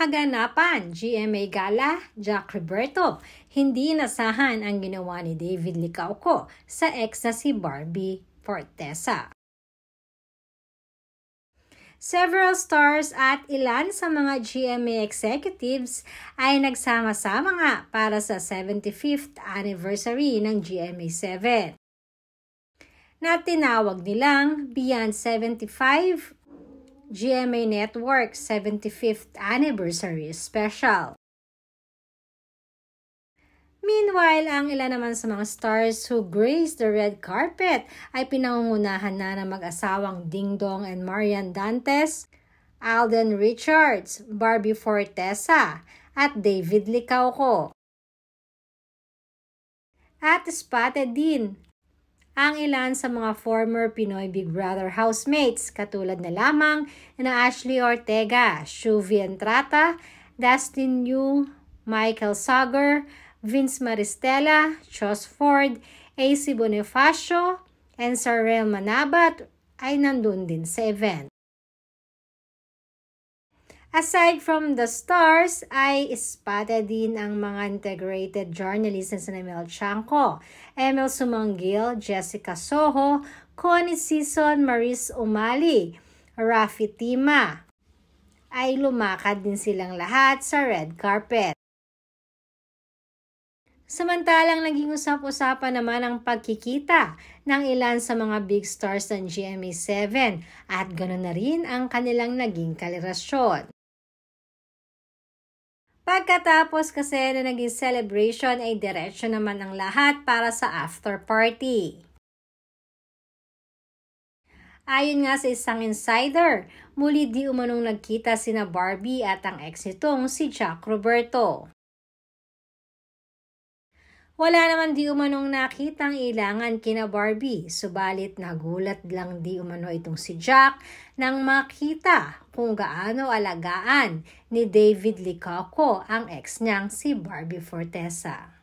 kaganapan, GMA Gala, Jack Roberto, hindi inasahan ang ginawa ni David Licauco sa ex na si Barbie Fortesa. Several stars at ilan sa mga GMA executives ay nagsama-sama nga para sa 75th anniversary ng GMA7 na tinawag nilang Beyond 75 GMA Network 75th Anniversary Special. Meanwhile, ang ilan naman sa mga stars who graced the red carpet ay pinangungunahan na ng mag-asawang Ding Dong and Marian Dantes, Alden Richards, Barbie Fortesa, at David Licauco. At spotted din ang ilan sa mga former Pinoy Big Brother housemates katulad na lamang na Ashley Ortega, Shuvi Entrata, Dustin Yu, Michael Sagar, Vince Maristella, Chos Ford, AC Bonifacio, and Sarel Manabat ay nandun din sa event. Aside from the stars, ay spotted din ang mga integrated journalists na Mel Chanco, Emil Sumanggil, Jessica Soho, Connie Sison, Maris Umali, Rafi Tima. Ay lumakad din silang lahat sa red carpet. Samantalang naging usap-usapan naman ang pagkikita ng ilan sa mga big stars ng GMA7 at ganoon na rin ang kanilang naging karelasyon. Pagkatapos kasi na naging celebration ay diretsyo naman ang lahat para sa after party. Ayon nga sa isang insider, muli di umanong nagkita sina Barbie at ang ex nitong si Jack Roberto. Wala naman di umanong nakitang ilangan kina Barbie, subalit nagulat lang di umano itong si Jack nang makita kung gaano alagaan ni David Licauco ang ex niyang si Barbie Fortesa.